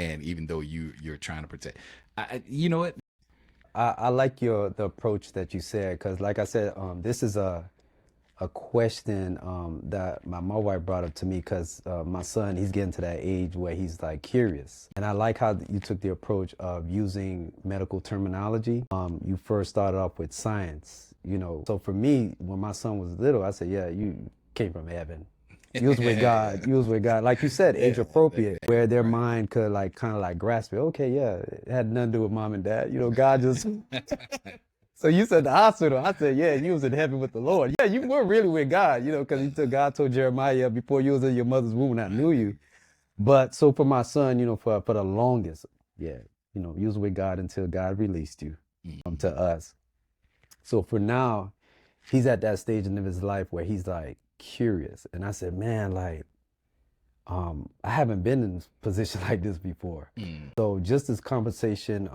And even though you're trying to protect, you know what? I like the approach that you said because, like I said, this is a question that my wife brought up to me because my son, he's getting to that age where he's like curious. And I like how you took the approach of using medical terminology. You first started off with science, you know. So for me, when my son was little, I said, yeah, you came from heaven. You was with God. You was with God. Like you said, age appropriate, where their Right. mind could like kind of like grasp it. Okay, yeah, it had nothing to do with mom and dad. You know, God just. So you said the hospital. I said, yeah, you was in heaven with the Lord. Yeah, you were really with God, you know, because God told Jeremiah before you was in your mother's womb, I knew you. But so for my son, you know, for the longest, yeah, you know, you was with God until God released you Mhm. to us. So for now, he's at that stage in his life where he's like curious. And I said, man, like, I haven't been in a position like this before. Mm. So just this conversation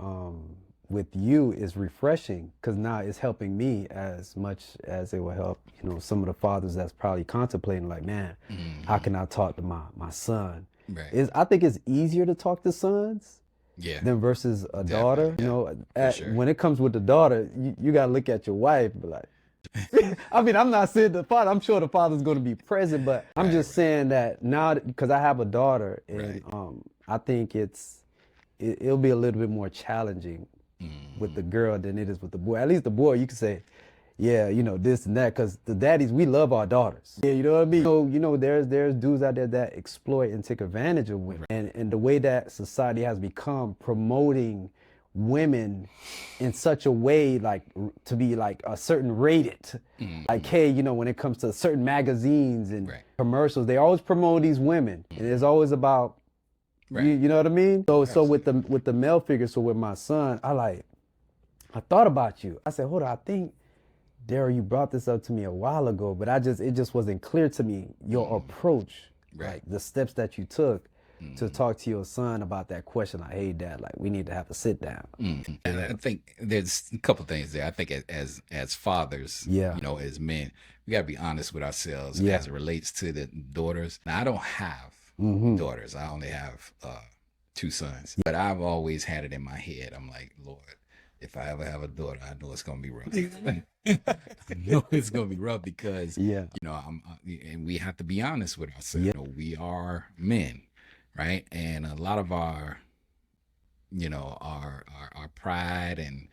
with you is refreshing because now it's helping me as much as it will help, you know, some of the fathers that's probably contemplating like, man, how Mhm. can I talk to my son? Right. Is I think it's easier to talk to sons Yeah, than versus a daughter. definitely. You Yeah, know, for sure. when it comes with the daughter, you got to look at your wife, but like, I mean, I'm not saying the father. I'm sure the father's going to be present, but I'm Right, just saying that now because I have a daughter, and right. I think it'll be a little bit more challenging with Mhm. the girl than it is with the boy. At least the boy, you can say, yeah, you know this and that, because the daddies, we love our daughters. Yeah, you know what I mean. Right, There's dudes out there that exploit and take advantage of women, right. and the way that society has become promoting women in such a way like to be like a certain rated like Mhm. hey, you know, when it comes to certain magazines and Right. commercials, they always promote these women and it's Mhm. always about you, Right. you know what I mean. So with Absolutely. the male figure, so with my son, I thought about you. I said, hold on, I think Daryl, you brought this up to me a while ago, but it just wasn't clear to me your Mhm. approach, Right. like the steps that you took to Mhm. talk to your son about that question. Like, hey, dad, like we need to have a sit down. Mhm. You And I know? think there's a couple things there. I think as fathers, Yeah, as men, we got to be honest with ourselves yeah. as it relates to the daughters. Now, I don't have Mm-hmm. daughters. I only have two sons. But I've always had it in my head. I'm like, Lord, if I ever have a daughter, I know it's gonna be rough. I know it's gonna be rough because Yeah, and we have to be honest with ourselves. yeah. We are men, right? And a lot of our our pride and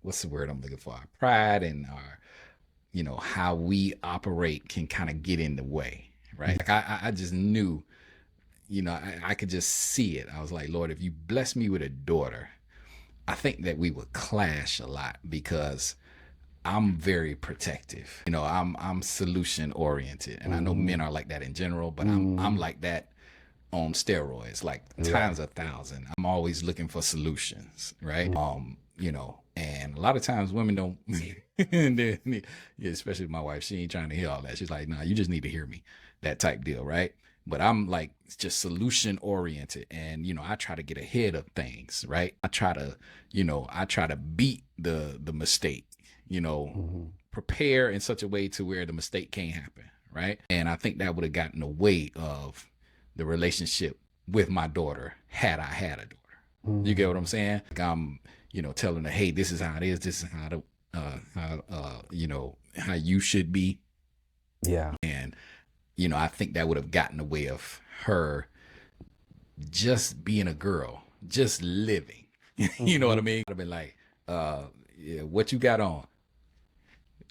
what's the word I'm looking for? Our pride and our how we operate can kind of get in the way, right? Like I just knew, I could just see it. I was like, Lord, if you bless me with a daughter, I think that we would clash a lot because I'm very protective. I'm solution oriented, and I know Mm-hmm. men are like that in general, but I'm Mm-hmm. like that on steroids, like Right. times 1,000. I'm always looking for solutions, right? And a lot of times women don't, and yeah, especially my wife, she ain't trying to hear all that. She's like, nah, you just need to hear me, that type deal, right? But I'm like just solution oriented, and I try to get ahead of things, right? I try to beat the mistake, you know, Mm-hmm. prepare in such a way to where the mistake can't happen, right? And I think that would have gotten in the way of the relationship with my daughter had I had a daughter. You get what I'm Mm-hmm. saying? Like I'm, telling her, hey, this is how it is. This is how you should be. Yeah. And, I think that would have gotten in the way of her just being a girl, just living. You know what Mm-hmm. I mean? I'd have been like, yeah, what you got on?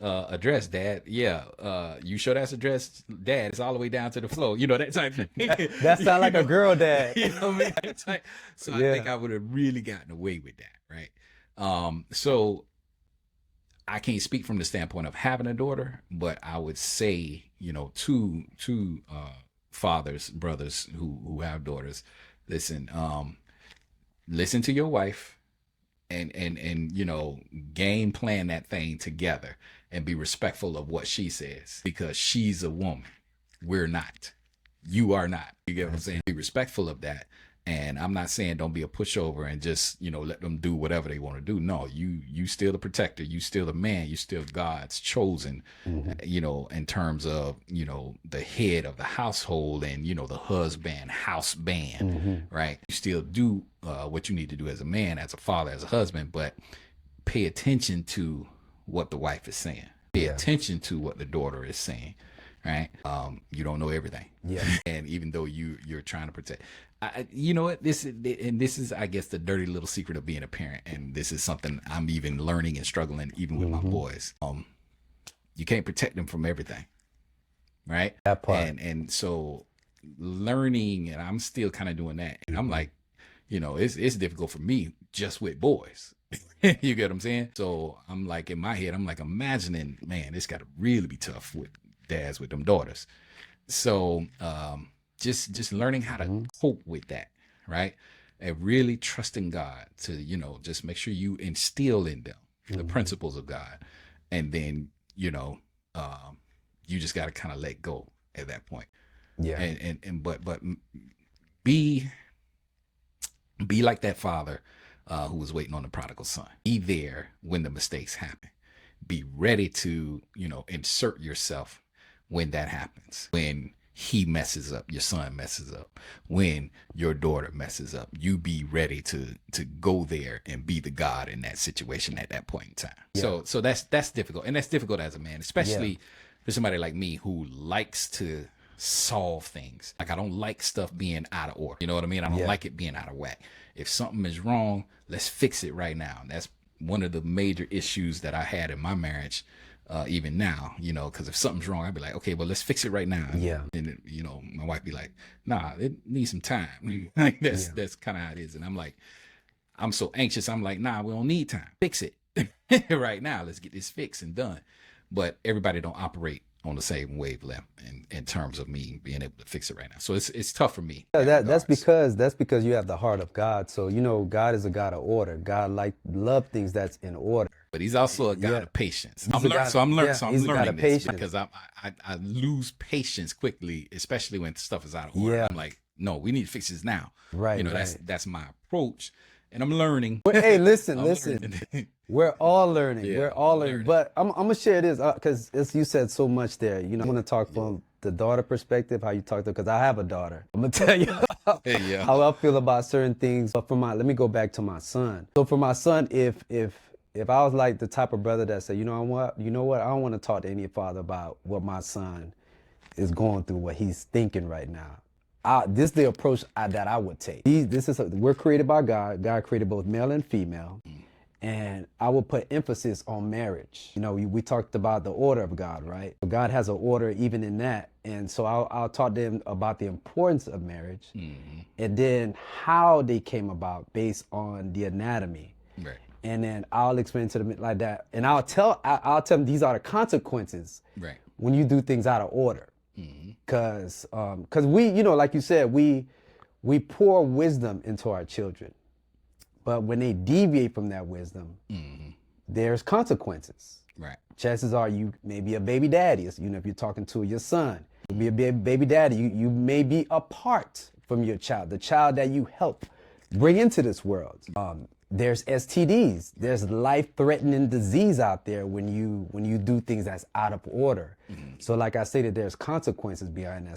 Address, dad. Yeah. You sure that's address, dad? It's all the way down to the floor. That type of thing. That sound like a you girl dad. you know what I mean? So I think Yeah. I would have really gotten away with that, right? So I can't speak from the standpoint of having a daughter, but I would say, to fathers, brothers who have daughters, listen, listen to your wife and game plan that thing together and be respectful of what she says because she's a woman. We're not. You are not. You get what I'm That's saying? Be respectful of that And I'm not saying don't be a pushover and just, let them do whatever they want to do. No, you still the protector, you still the man, you still God's chosen, in terms of, the head of the household and, the husband, house band, right? You still do what you need to do as a man, as a father, as a husband, but pay attention to what the wife is saying. Pay attention to what the daughter is saying, right? You don't know everything. Yeah. And even though you're trying to protect, you know what, this is, I guess, the dirty little secret of being a parent. And this is something I'm even learning and struggling even with my boys. You can't protect them from everything, right? That part. And so learning, and I'm still kind of doing that. And I'm like, it's difficult for me just with boys. You get what I'm saying? So I'm like, in my head, I'm like imagining, man, it's got to really be tough with dads with them daughters. So just learning how to cope with that, right? And really trusting God to, just make sure you instill in them the principles of God. And then, you just got to kind of let go at that point. Yeah. But be like that father who was waiting on the prodigal son. Be there when the mistakes happen. Be ready to, insert yourself when that happens. When he messes up, your son messes up, when your daughter messes up, you be ready to go there and be the God in that situation at that point in time. Yeah. So that's difficult. And that's difficult as a man, especially for somebody like me who likes to solve things. Like, I don't like stuff being out of order. You know what I mean? I don't like it being out of whack. If something is wrong, let's fix it right now. And that's one of the major issues that I had in my marriage. Even now, because if something's wrong, I'd be like, okay, well, let's fix it right now. Yeah. And my wife be like, nah, it needs some time. Like, that's kind of how it is. And I'm like, I'm so anxious. I'm like, nah, we don't need time. Fix it right now. Let's get this fixed and done. But everybody don't operate on the same wavelength in terms of me being able to fix it right now. So it's tough for me. Yeah, that's because you have the heart of God. So God is a God of order. God love things that's in order. But he's also a God of patience. I'm learning this because I lose patience quickly, especially when stuff is out of order. I'm like, no, we need to fix this now. Right. That's my approach, and I'm learning. But hey, listen. We're all learning. Yeah, we're all learning. But I'm gonna share this because as you said so much there. I want to talk from the daughter perspective, how you talk to, because I have a daughter. I'm gonna tell you how I feel about certain things. But let me go back to my son. So for my son, if I was like the type of brother that said, you know what, I don't want to talk to any father about what my son is going through, what he's thinking right now. This is the approach that I would take. We're created by God. God created both male and female. And I will put emphasis on marriage. We talked about the order of God, right? God has an order even in that. And so I'll talk to them about the importance of marriage and then how they came about based on the anatomy. Right. And then I'll explain to them like that. And I'll tell them these are the consequences when you do things out of order. Because we, like you said, we pour wisdom into our children. But when they deviate from that wisdom, there's consequences. Right. Chances are you may be a baby daddy. If you're talking to your son, you'll be a baby daddy. You may be apart from your child, the child that you help bring into this world. There's STDs. There's life-threatening disease out there when you do things that's out of order. So like I stated, there's consequences behind that.